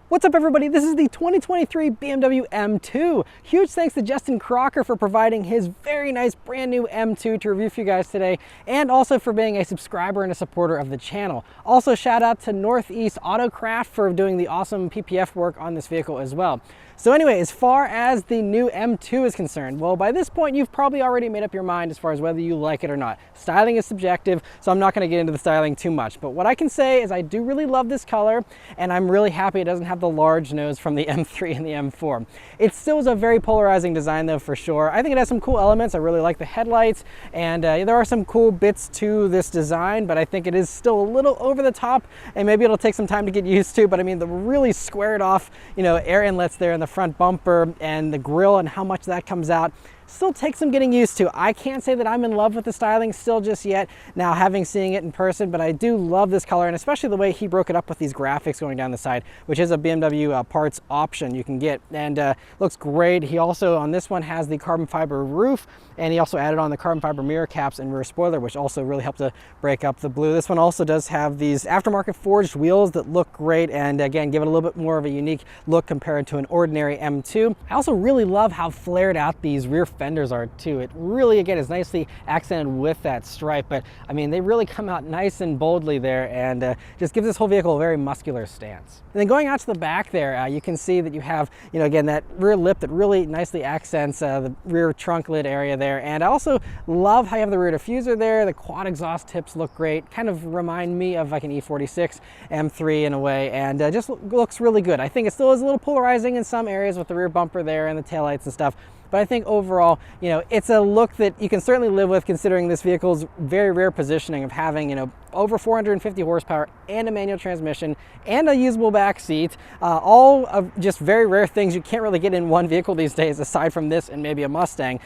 What's up everybody, this is the 2023 BMW M2. Huge thanks to Justin Crocker for providing his very nice brand new M2 to review for you guys today, and also for being a subscriber and a supporter of the channel. Also shout out to Northeast Autocraft for doing the awesome PPF work on this vehicle as well. So anyway, as far as the new M2 is concerned, well, by this point you've probably already made up your mind as far as whether you like it or not. Styling is subjective, so I'm not going to get into the styling too much, but what I can say is I do really love this color, and I'm really happy it doesn't have the large nose from the M3 and the M4. It still is a very polarizing design though, for sure. I think it has some cool elements. I really like the headlights, and there are some cool bits to this design, but I think it is still a little over the top, and maybe it'll take some time to get used to. But I mean, the really squared off, air inlets there in the front bumper and the grille and how much that comes out still takes some getting used to. I can't say that I'm in love with the styling still just yet, now having seen it in person, but I do love this color, and especially the way he broke it up with these graphics going down the side, which is a BMW parts option you can get, and looks great. He also, on this one, has the carbon fiber roof, and he also added on the carbon fiber mirror caps and rear spoiler, which also really helped to break up the blue. This one also does have these aftermarket forged wheels that look great, and again, give it a little bit more of a unique look compared to an ordinary M2. I also really love how flared out these rear fenders are too. It really, again, is nicely accented with that stripe, but I mean, they really come out nice and boldly there, and just gives this whole vehicle a very muscular stance. And then going out to the back there, you can see that you have, again, that rear lip that really nicely accents the rear trunk lid area there. And I also love how you have the rear diffuser there. The quad exhaust tips look great, kind of remind me of like an E46 M3 in a way, and just looks really good. I think it still is a little polarizing in some areas with the rear bumper there and the taillights and stuff, but I think overall, it's a look that you can certainly live with, considering this vehicle's very rare positioning of having, over 450 horsepower and a manual transmission and a usable back seat, all of just very rare things you can't really get in one vehicle these days, aside from this and maybe a Mustang.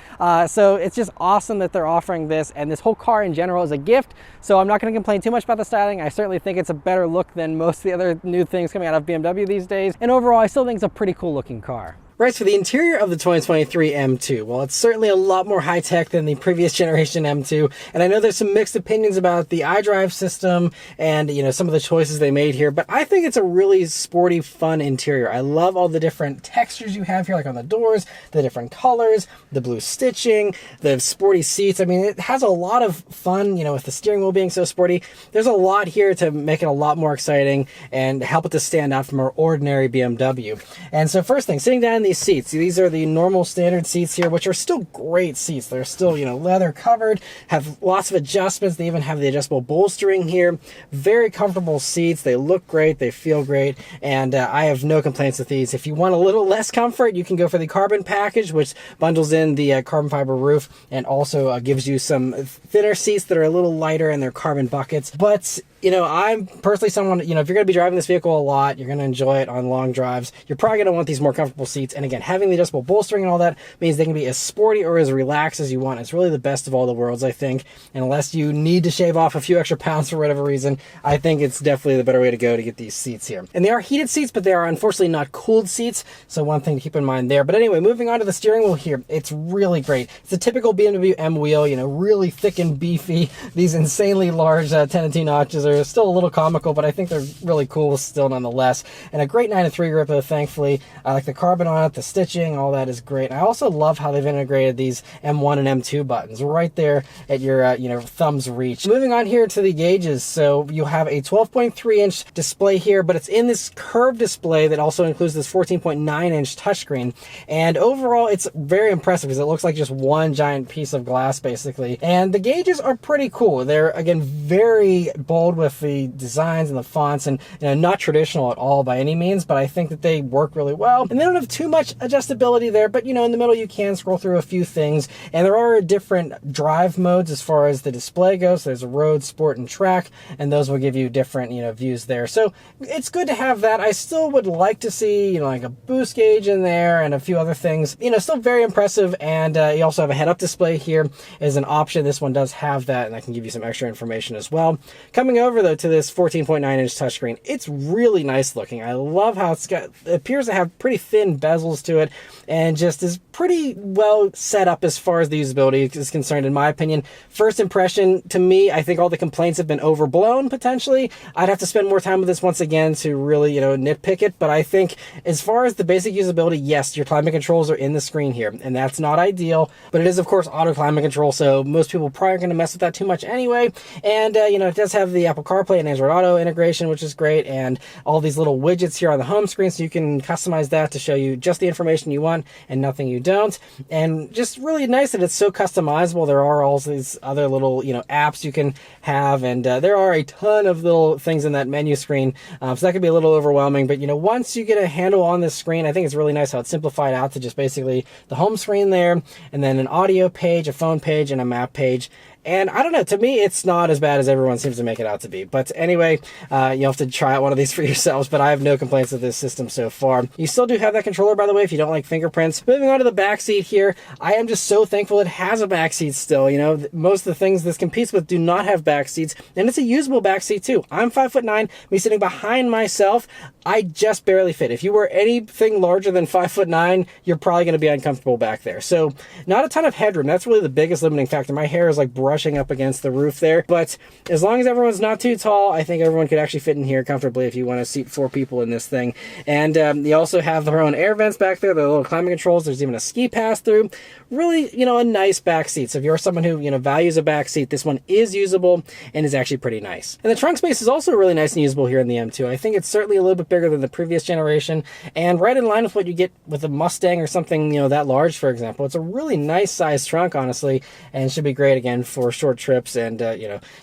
So it's just awesome that they're offering this, and this whole car in general is a gift. So I'm not going to complain too much about the styling. I certainly think it's a better look than most of the other new things coming out of BMW these days. And overall, I still think it's a pretty cool looking car. Right, so the interior of the 2023 M2, well, it's certainly a lot more high-tech than the previous generation M2, and I know there's some mixed opinions about the iDrive system and, some of the choices they made here, but I think it's a really sporty, fun interior. I love all the different textures you have here, like on the doors, the different colors, the blue stitching, the sporty seats. I mean, it has a lot of fun, with the steering wheel being so sporty. There's a lot here to make it a lot more exciting and help it to stand out from our ordinary BMW. And so first thing, sitting down in these seats, these are the normal standard seats here, which are still great seats. They're still, leather covered, have lots of adjustments. They even have the adjustable bolstering here. Very comfortable seats. They look great. They feel great. And I have no complaints with these. If you want a little less comfort, you can go for the carbon package, which bundles in the carbon fiber roof and also gives you some thinner seats that are a little lighter, and they're carbon buckets. But I'm personally someone, if you're going to be driving this vehicle a lot, you're going to enjoy it on long drives, you're probably going to want these more comfortable seats. And again, having the adjustable bolstering and all that means they can be as sporty or as relaxed as you want. It's really the best of all the worlds, I think. And unless you need to shave off a few extra pounds for whatever reason, I think it's definitely the better way to go to get these seats here. And they are heated seats, but they are unfortunately not cooled seats. So one thing to keep in mind there. But anyway, moving on to the steering wheel here, it's really great. It's a typical BMW M wheel, really thick and beefy. These insanely large 10-2 notches are still a little comical, but I think they're really cool still nonetheless. And a great 9-3 grip, though, thankfully. I like the carbon on it, the stitching, all that is great. And I also love how they've integrated these M1 and M2 buttons right there at your thumb's reach. Moving on here to the gauges, so you have a 12.3-inch display here, but it's in this curved display that also includes this 14.9-inch touchscreen. And overall, it's very impressive because it looks like just one giant piece of glass, basically. And the gauges are pretty cool. They're, again, very bold with the designs and the fonts, and not traditional at all by any means, but I think that they work really well. And they don't have too much adjustability there, but in the middle you can scroll through a few things, and there are different drive modes as far as the display goes. So there's a road, sport, and track, and those will give you different views there. So it's good to have that. I still would like to see like a boost gauge in there and a few other things. Still very impressive. And you also have a head-up display here as an option. This one does have that, and I can give you some extra information as well. Coming over over though to this 14.9-inch touchscreen, it's really nice looking. I love how it appears to have pretty thin bezels to it, and just is pretty well set up as far as the usability is concerned, in my opinion. First impression, to me, I think all the complaints have been overblown, potentially. I'd have to spend more time with this once again to really, nitpick it, but I think as far as the basic usability, yes, your climate controls are in the screen here, and that's not ideal, but it is, of course, auto climate control, so most people probably aren't going to mess with that too much anyway. And, it does have the Apple CarPlay and Android Auto integration, which is great, and all these little widgets here on the home screen, so you can customize that to show you just the information you want and nothing you don't. And just really nice that it's so customizable. There are all these other little, apps you can have, and there are a ton of little things in that menu screen, so that could be a little overwhelming. But, once you get a handle on this screen, I think it's really nice how it's simplified out to just basically the home screen there, and then an audio page, a phone page, and a map page. And I don't know, to me, it's not as bad as everyone seems to make it out to be. But anyway, you'll have to try out one of these for yourselves, but I have no complaints with this system so far. You still do have that controller, by the way, if you don't like fingerprints. Moving on to the back seat here, I am just so thankful it has a back seat still. Most of the things this competes with do not have back seats, and it's a usable back seat too. I'm 5'9", me sitting behind myself, I just barely fit. If you were anything larger than 5'9", you're probably going to be uncomfortable back there. So not a ton of headroom. That's really the biggest limiting factor. My hair is like brushing up against the roof there, but as long as everyone's not too tall, I think everyone could actually fit in here comfortably if you want to seat 4 people in this thing. And you also have their own air vents back there, the little climate controls. There's even a ski pass through. Really, a nice back seat. So if you're someone who, values a back seat, this one is usable and is actually pretty nice. And the trunk space is also really nice and usable here in the M2. I think it's certainly a little bit bigger than the previous generation, and right in line with what you get with a Mustang or something, that large, for example. It's a really nice size trunk, honestly, and should be great again for short trips, and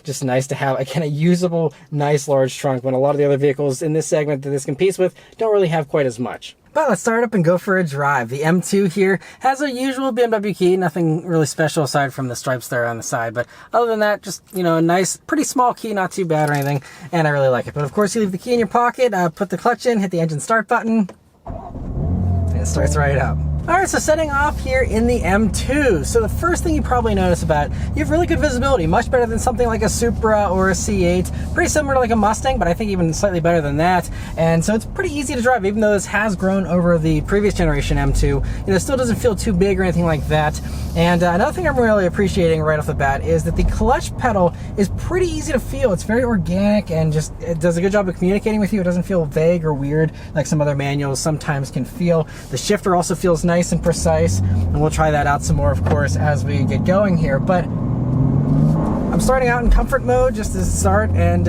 just nice to have again a usable, nice large trunk when a lot of the other vehicles in this segment that this competes with don't really have quite as much. But let's start up and go for a drive. The M2 here has a usual BMW key, nothing really special aside from the stripes there on the side. But other than that, just, a nice, pretty small key, not too bad or anything. And I really like it. But of course, you leave the key in your pocket, put the clutch in, hit the engine start button, and it starts right up. All right, so setting off here in the M2. So the first thing you probably notice about it, you have really good visibility, much better than something like a Supra or a C8. Pretty similar to like a Mustang, but I think even slightly better than that. And so it's pretty easy to drive, even though this has grown over the previous generation M2. It still doesn't feel too big or anything like that. And another thing I'm really appreciating right off the bat is that the clutch pedal is pretty easy to feel. It's very organic and just it does a good job of communicating with you. It doesn't feel vague or weird like some other manuals sometimes can feel. The shifter also feels nice and precise, and we'll try that out some more, of course, as we get going here. But I'm starting out in comfort mode just to start, and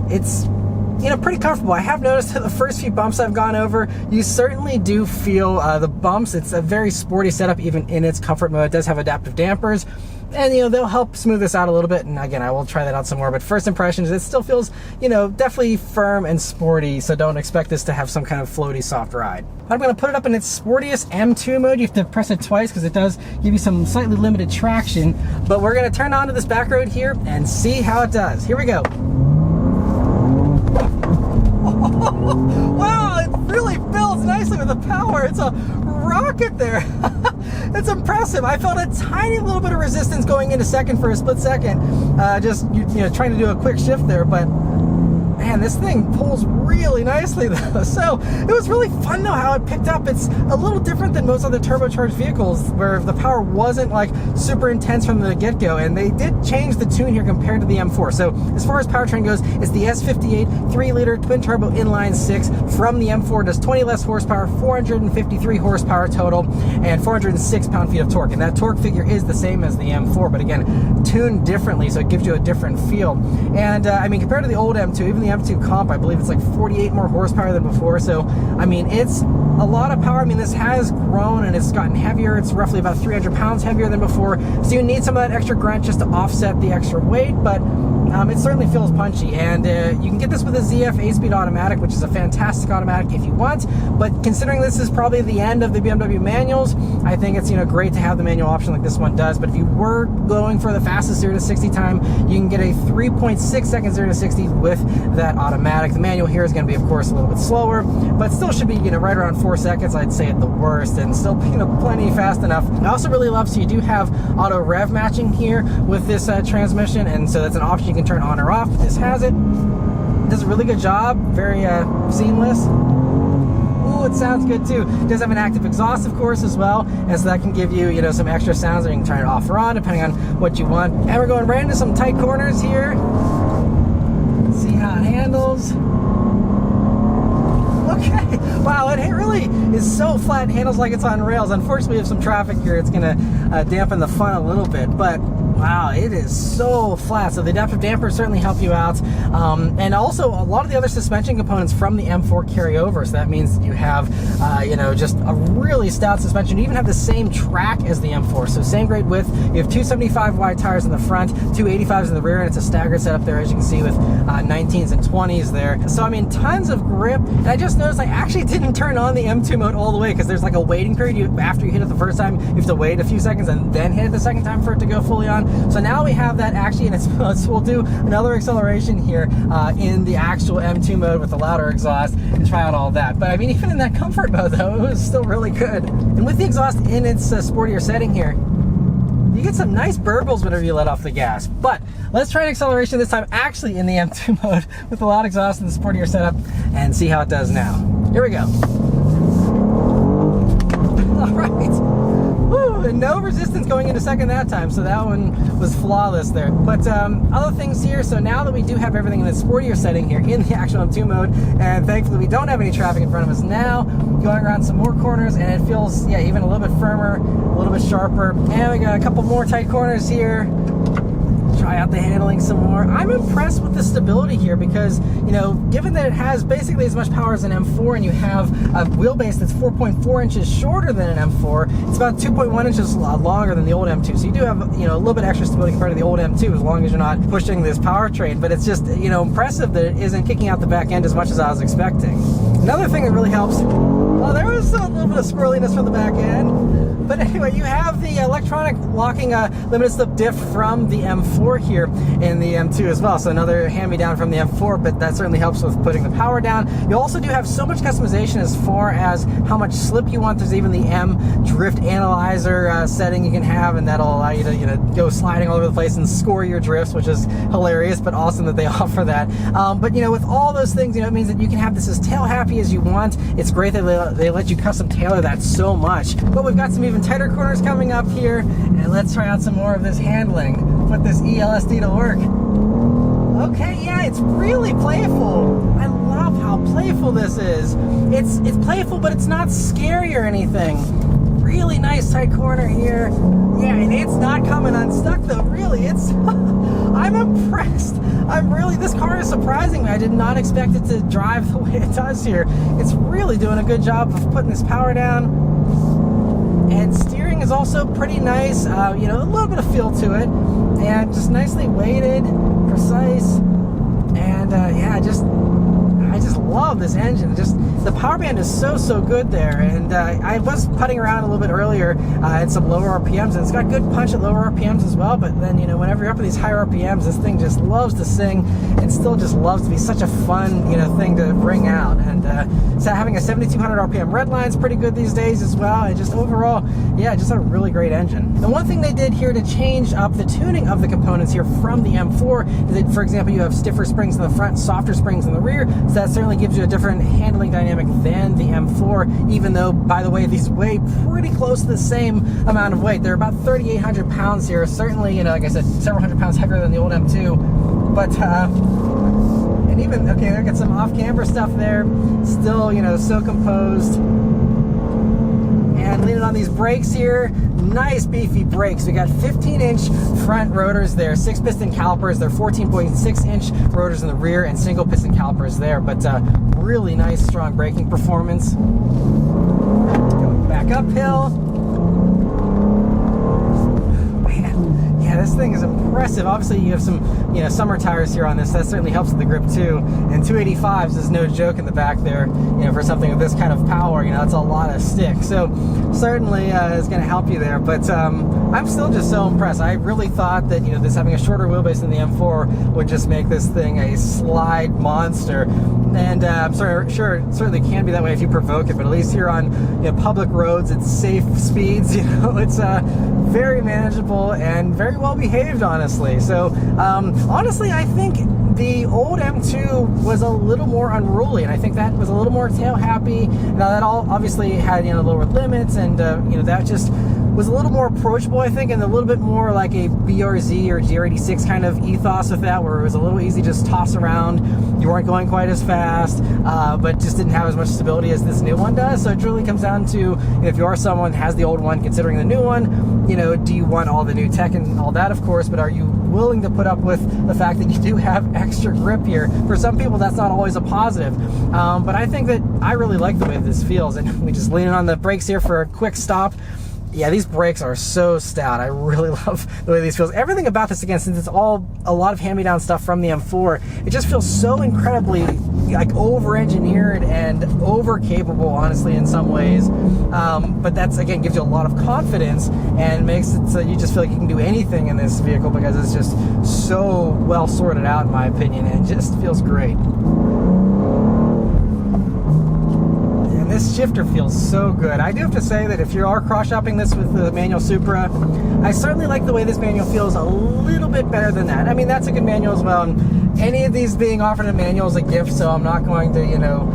it's pretty comfortable. I have noticed that the first few bumps I've gone over, you certainly do feel the bumps. It's a very sporty setup even in its comfort mode. It does have adaptive dampers, and they'll help smooth this out a little bit, and again, I will try that out some more. But first impressions, it still feels definitely firm and sporty, so don't expect this to have some kind of floaty soft ride. I'm going to put it up in its sportiest M2 mode. You have to press it twice because it does give you some slightly limited traction, but we're going to turn onto this back road here and see how it does. Here we go. Wow, it really builds nicely with the power. It's a rocket there. It's impressive. I felt a tiny little bit of resistance going into second for a split second, just trying to do a quick shift there, but man, this thing pulls really nicely though. So it was really fun though how it picked up. It's a little different than most other turbocharged vehicles where the power wasn't like super intense from the get-go, and they did change the tune here compared to the M4. So as far as powertrain goes, it's the S58 3-liter twin turbo inline 6 from the M4. Does 20 less horsepower, 453 horsepower total, and 406 pound-feet of torque. And that torque figure is the same as the M4, but again, tuned differently, so it gives you a different feel. And I mean, compared to the old M2, even the M2 comp, I believe it's like 48 more horsepower than before. So I mean, it's a lot of power. I mean, this has grown and it's gotten heavier. It's roughly about 300 pounds heavier than before, so you need some of that extra grunt just to offset the extra weight, but it certainly feels punchy. And you can get this with a ZF 8-speed automatic, which is a fantastic automatic if you want, but considering this is probably the end of the BMW manuals, I think it's great to have the manual option like this one does. But if you were going for the fastest 0 to 60 time, you can get a 3.6 second 0 to 60 with that automatic. The manual here is going to be, of course, a little bit slower, but still should be right around 4 seconds, I'd say, at the worst, and still plenty fast enough. I also really love, so you do have auto rev matching here with this transmission, and so that's an option you can turn on or off. This has it. It does a really good job. Very seamless. Ooh, it sounds good too. It does have an active exhaust, of course, as well, and so that can give you, some extra sounds, or you can turn it off or on depending on what you want. And we're going right into some tight corners here. See how it handles. Okay, wow, it really is so flat and handles like it's on rails. Unfortunately, we have some traffic here. It's gonna dampen the fun a little bit, but wow, it is so flat. So the adaptive dampers certainly help you out. And also a lot of the other suspension components from the M4 carry over. So that means you have, just a really stout suspension. You even have the same track as the M4. So same grade width. You have 275 wide tires in the front, 285s in the rear, and it's a staggered setup there, as you can see, with 19s and 20s there. So, I mean, tons of grip. And I just noticed I actually didn't turn on the M2 mode all the way because there's like a waiting period. After you hit it the first time, you have to wait a few seconds and then hit it the second time for it to go fully on. So now we have that actually, and we'll do another acceleration here in the actual M2 mode with the louder exhaust and try out all that. But I mean, even in that comfort mode though, it was still really good. And with the exhaust in its sportier setting here, you get some nice burbles whenever you let off the gas. But let's try an acceleration this time actually in the M2 mode with the loud exhaust and the sportier setup and see how it does now. Here we go. All right. Woo, and no resistance going into second that time, so that one was flawless there. But other things here, so now that we do have everything in the sportier setting here in the actual M2 mode, and thankfully we don't have any traffic in front of us now, going around some more corners, and it feels, even a little bit firmer, a little bit sharper. And we got a couple more tight corners here. Try out the handling some more. I'm impressed with the stability here because, given that it has basically as much power as an M4 and you have a wheelbase that's 4.4 inches shorter than an M4, it's about 2.1 inches longer than the old M2. So you do have, a little bit extra stability compared to the old M2 as long as you're not pushing this powertrain. But it's just, impressive that it isn't kicking out the back end as much as I was expecting. Another thing that really helps, well, there was a little bit of squirreliness from the back end. But anyway, you have the electronic locking limited slip diff from the M4 here in the M2 as well. So another hand-me-down from the M4, but that certainly helps with putting the power down. You also do have so much customization as far as how much slip you want. There's even the M drift analyzer setting you can have, and that'll allow you to go sliding all over the place and score your drifts, which is hilarious, but awesome that they offer that. But with all those things, it means that you can have this as tail happy as you want. It's great that they let you custom tailor that so much. But we've got some even tighter corners coming up here, and let's try out some more of this handling. Put this ELSD to work. Okay, yeah, it's really playful. I love how playful this is. It's playful, but it's not scary or anything. Really nice tight corner here. Yeah, and it's not coming unstuck though, really. It's I'm impressed. This car is surprising me. I did not expect it to drive the way it does here. It's really doing a good job of putting this power down. And steering is also pretty nice, a little bit of feel to it, and just nicely weighted, precise, and I just love this engine. Just the power band is so good there, and I was putting around a little bit earlier at some lower RPMs, and it's got good punch at lower RPMs as well. But then whenever you're up at these higher RPMs, this thing just loves to sing and still just loves to be such a fun thing to bring out. And so having a 7,200 RPM red line is pretty good these days as well. And just overall, just a really great engine. And one thing they did here to change up the tuning of the components here from the M4 is that, for example, you have stiffer springs in the front, softer springs in the rear. So that certainly gives you a different handling dynamic than the M4, even though, by the way, these weigh pretty close to the same amount of weight. They're about 3,800 pounds here. Certainly, like I said, several hundred pounds heavier than the old M2. But, and even, okay, I got some off-camber stuff there. Still, so composed. And leaning on these brakes here, nice beefy brakes. We got 15-inch front rotors there, 6-piston calipers. They're 14.6-inch rotors in the rear and single-piston calipers there. But really nice, strong braking performance. Going back uphill. Man, yeah, this thing is impressive. Obviously, you have some, summer tires here on this. That certainly helps with the grip too. And 285s is no joke in the back there. For something with this kind of power, that's a lot of stick. So certainly is going to help you there. But I'm still just so impressed. I really thought that this having a shorter wheelbase than the M4 would just make this thing a slide monster. And I'm sure it certainly can be that way if you provoke it. But at least here on public roads, it's safe speeds. It's very manageable and very well well behaved, honestly. So honestly, I think the old M2 was a little more unruly, and I think that was a little more tail happy. Now that all obviously had, you know, lower limits, and you know, that just was a little more approachable, I think, and a little bit more like a BRZ or GR86 kind of ethos with that, where it was a little easy to just toss around. You weren't going quite as fast, but just didn't have as much stability as this new one does. So it really comes down to, you know, if you are someone who has the old one considering the new one, you know, do you want all the new tech and all that, of course, but are you willing to put up with the fact that you do have extra grip here? For some people, that's not always a positive, but I think that I really like the way this feels. And we just leaning on the brakes here for a quick stop. Yeah, these brakes are so stout. I really love the way these feels. Everything about this, again, since it's all a lot of hand-me-down stuff from the M4, it just feels so incredibly like over-engineered and over-capable, honestly, in some ways. But that's, again, gives you a lot of confidence and makes it so you just feel like you can do anything in this vehicle, because it's just so well sorted out, in my opinion, and it just feels great. This shifter feels so good. I do have to say that if you are cross-shopping this with the manual Supra, I certainly like the way this manual feels a little bit better than that. I mean, that's a good manual as well, and any of these being offered in manual is a gift, so I'm not going to, you know,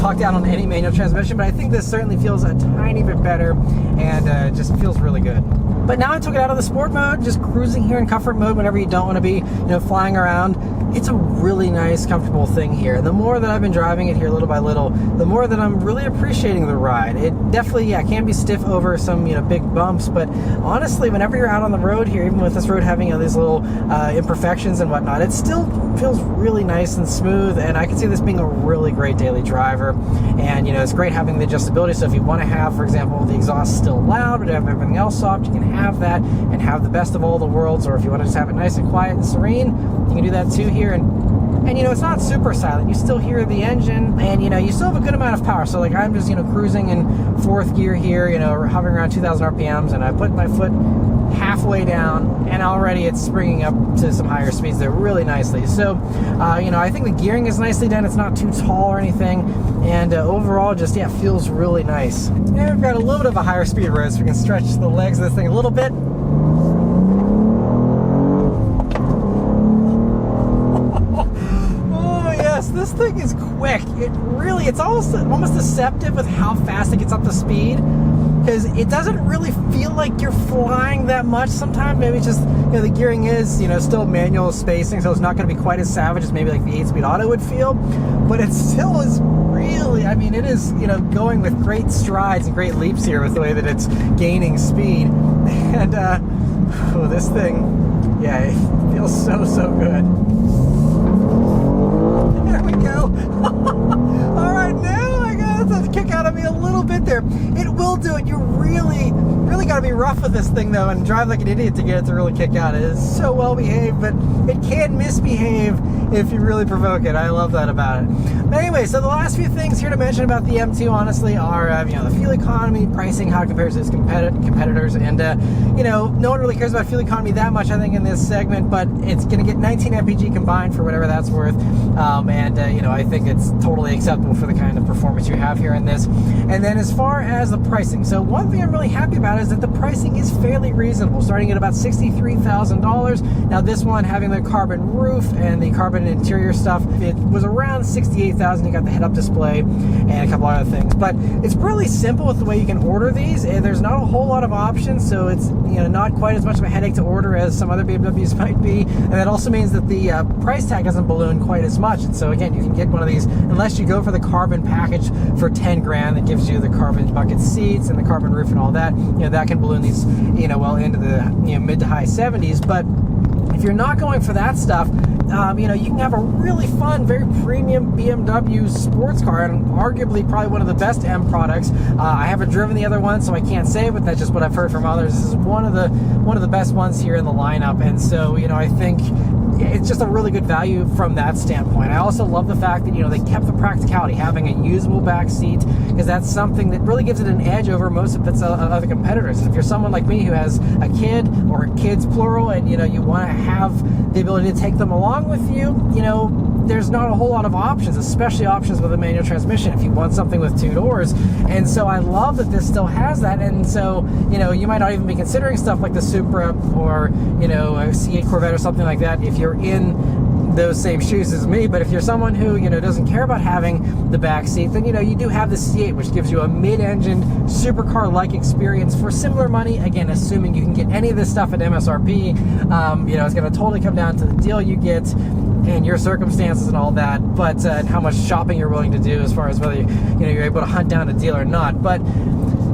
talk down on any manual transmission, but I think this certainly feels a tiny bit better, and just feels really good. But now I took it out of the sport mode, just cruising here in comfort mode whenever you don't want to be, you know, flying around. It's a really nice, comfortable thing here. The more that I've been driving it here little by little, the more that I'm really appreciating the ride. It definitely, yeah, can be stiff over some, you know, big bumps, but honestly, whenever you're out on the road here, even with this road having, you know, these little imperfections and whatnot, it still feels really nice and smooth, and I can see this being a really great daily driver. And, you know, it's great having the adjustability, so if you want to have, for example, the exhaust still loud, but have everything else soft, you can have that and have the best of all the worlds. Or if you want to just have it nice and quiet and serene, you can do that too here. And you know, it's not super silent. You still hear the engine, and you know, you still have a good amount of power. So like, I'm just, you know, cruising in fourth gear here, you know, hovering around 2,000 RPMs, and I put my foot halfway down, and already it's springing up to some higher speeds there really nicely. So you know, I think the gearing is nicely done. It's not too tall or anything, and overall, just, yeah, feels really nice. And we've got a little bit of a higher speed road, so we can stretch the legs of this thing a little bit. This thing is quick. It's almost deceptive with how fast it gets up to speed, because it doesn't really feel like you're flying that much. Sometimes maybe it's just, you know, the gearing is, you know, still manual spacing, so it's not going to be quite as savage as maybe like the 8-speed auto would feel, but it still is really, I mean, it is, you know, going with great strides and great leaps here with the way that it's gaining speed. And oh, this thing, yeah, it feels so good. There we go. All right, now I got a kick out of me a little bit there. It will do it. You really got to be rough with this thing, though, and drive like an idiot to get it to really kick out. It is so well behaved, but it can misbehave if you really provoke it. I love that about it. But anyway, so the last few things here to mention about the M2, honestly, are you know, the fuel economy, pricing, how it compares to its competitors, and you know, no one really cares about fuel economy that much, I think, in this segment, but it's going to get 19 mpg combined for whatever that's worth, and you know, I think it's totally acceptable for the kind of performance you have here in this. And then as far as the pricing, so one thing I'm really happy about is that the pricing is fairly reasonable, starting at about $63,000. Now this one, having the carbon roof and the carbon interior stuff, it was around $68,000. You got the head-up display and a couple other things, but it's really simple with the way you can order these, and there's not a whole lot of options, so it's, you know, not quite as much of a headache to order as some other BMWs might be. And that also means that the price tag doesn't balloon quite as much. And so again, you can get one of these, unless you go for the carbon package for 10 grand that gives you the carbon bucket seats and the carbon roof and all that, you know, that can balloon these, you know, well into the, you know, mid to high 70s. But if you're not going for that stuff, you know, you can have a really fun, very premium BMW sports car, and arguably probably one of the best M products. I haven't driven the other one, so I can't say, but that's just what I've heard from others. This is one of the best ones here in the lineup, and so, you know, I think it's just a really good value from that standpoint. I also love the fact that, you know, they kept the practicality, having a usable back seat, because that's something that really gives it an edge over most of its other competitors. And if you're someone like me who has a kid, or kids plural, and, you know, you want to have the ability to take them along with you, you know, there's not a whole lot of options, especially options with a manual transmission if you want something with 2 doors. And so I love that this still has that. And so, you know, you might not even be considering stuff like the Supra or, you know, a C8 Corvette or something like that if you're in those same shoes as me. But if you're someone who, you know, doesn't care about having the back seat, then, you know, you do have the C8, which gives you a mid-engine supercar-like experience for similar money. Again, assuming you can get any of this stuff at MSRP. You know, it's going to totally come down to the deal you get and your circumstances and all that, but and how much shopping you're willing to do as far as whether you're able to hunt down a deal or not. But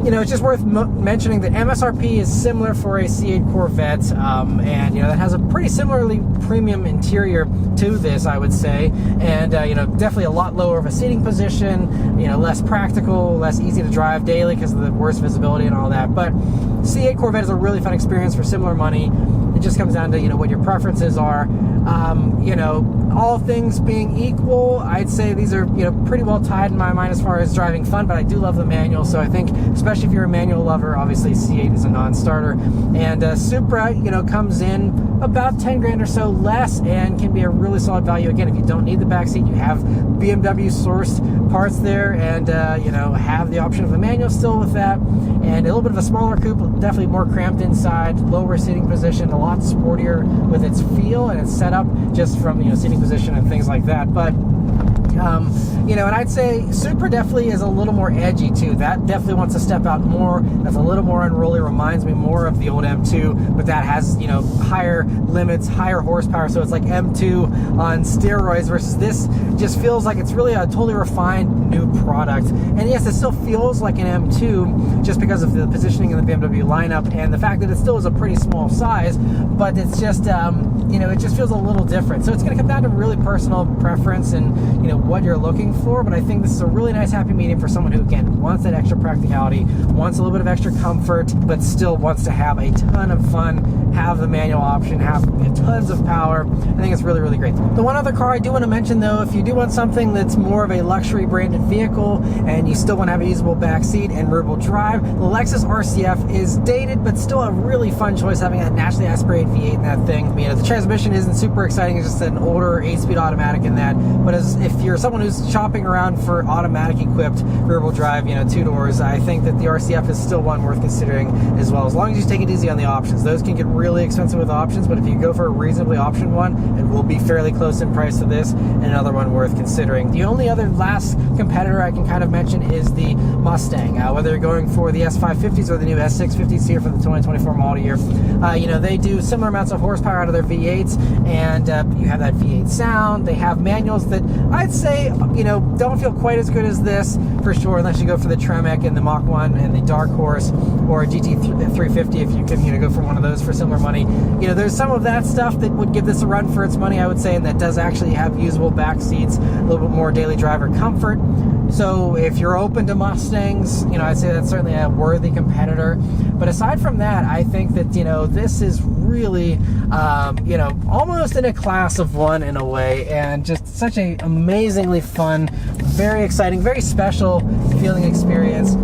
you know, it's just worth mentioning that MSRP is similar for a C8 Corvette, and, you know, that has a pretty similarly premium interior to this, I would say, and, you know, definitely a lot lower of a seating position, you know, less practical, less easy to drive daily because of the worse visibility and all that. But C8 Corvette is a really fun experience for similar money. It just comes down to, you know, what your preferences are. You know, all things being equal, I'd say these are, you know, pretty well tied in my mind as far as driving fun, but I do love the manual, so I think, especially if you're a manual lover, obviously C8 is a non-starter. And Supra, you know, comes in about 10 grand or so less and can be a really solid value. Again, if you don't need the back seat, you have BMW sourced parts there, and, you know, have the option of a manual still with that. And a little bit of a smaller coupe, definitely more cramped inside, lower seating position, a lot sportier with its feel and its setup, just from, you know, seating position and things like that. But you know, and I'd say Supra definitely is a little more edgy too. That definitely wants to step out more. That's a little more unruly. Reminds me more of the old M2, but that has, you know, higher limits, higher horsepower. So it's like M2 on steroids, versus this just feels like it's really a totally refined new product. And yes, it still feels like an M2 just because of the positioning in the BMW lineup and the fact that it still is a pretty small size, but it's just, you know, it just feels a little different. So it's going to come down to really personal preference and, you know, what you're looking for. But I think this is a really nice happy medium for someone who, again, wants that extra practicality, wants a little bit of extra comfort, but still wants to have a ton of fun, have the manual option, have tons of power. I think it's really, really great. The one other car I do want to mention, though, if you do want something that's more of a luxury branded vehicle and you still want to have a usable back seat and rear-wheel drive, the Lexus RCF is dated, but still a really fun choice, having a naturally aspirated V8 in that thing. You know, the transmission isn't super exciting. It's just an older 8-speed automatic in that. But if you're someone who's shopping around for automatic equipped rear-wheel drive, you know, 2 doors, I think that the RCF is still one worth considering as well, as long as you take it easy on the options. Those can get really expensive with options, but if you go for a reasonably optioned one, it will be fairly close in price to this, and another one worth considering. The only other last competitor I can kind of mention is the Mustang. Whether you're going for the S550s or the new S650s here for the 2024 model year, you know, they do similar amounts of horsepower out of their V8s, and you have that V8 sound. They have manuals that I'd say, you know, don't feel quite as good as this for sure, unless you go for the Tremec and the Mach 1 and the Dark Horse or a GT350 if you can, you know, go for one of those for similar money. You know, there's some of that stuff that would give this a run for its money, I would say, and that does actually have usable back seats, a little bit more daily driver comfort. So if you're open to Mustangs, you know, I'd say that's certainly a worthy competitor. But aside from that, I think that, you know, this is really, you know, almost in a class of one in a way, and just such an amazingly fun, very exciting, very special feeling experience.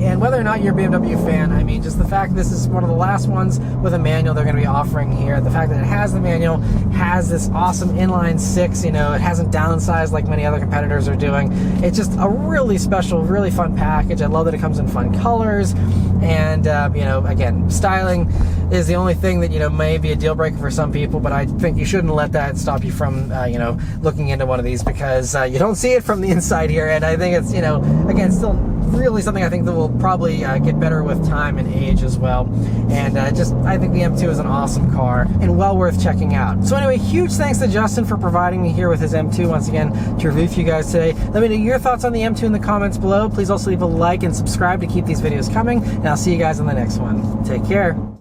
And whether or not you're a BMW fan, I mean, just the fact this is one of the last ones with a manual they're going to be offering here, the fact that it has the manual, has this awesome inline 6, you know, it hasn't downsized like many other competitors are doing. It's just a really special, really fun package. I love that it comes in fun colors. And, you know, again, styling is the only thing that, you know, may be a deal breaker for some people, but I think you shouldn't let that stop you from, you know, looking into one of these, because you don't see it from the inside here. And I think it's, you know, again, still really something I think that will probably get better with time and age as well. And I think the M2 is an awesome car and well worth checking out. So anyway, huge thanks to Justin for providing me here with his M2 once again to review for you guys today. Let me know your thoughts on the M2 in the comments below. Please also leave a like and subscribe to keep these videos coming, and I'll see you guys on the next one. Take care.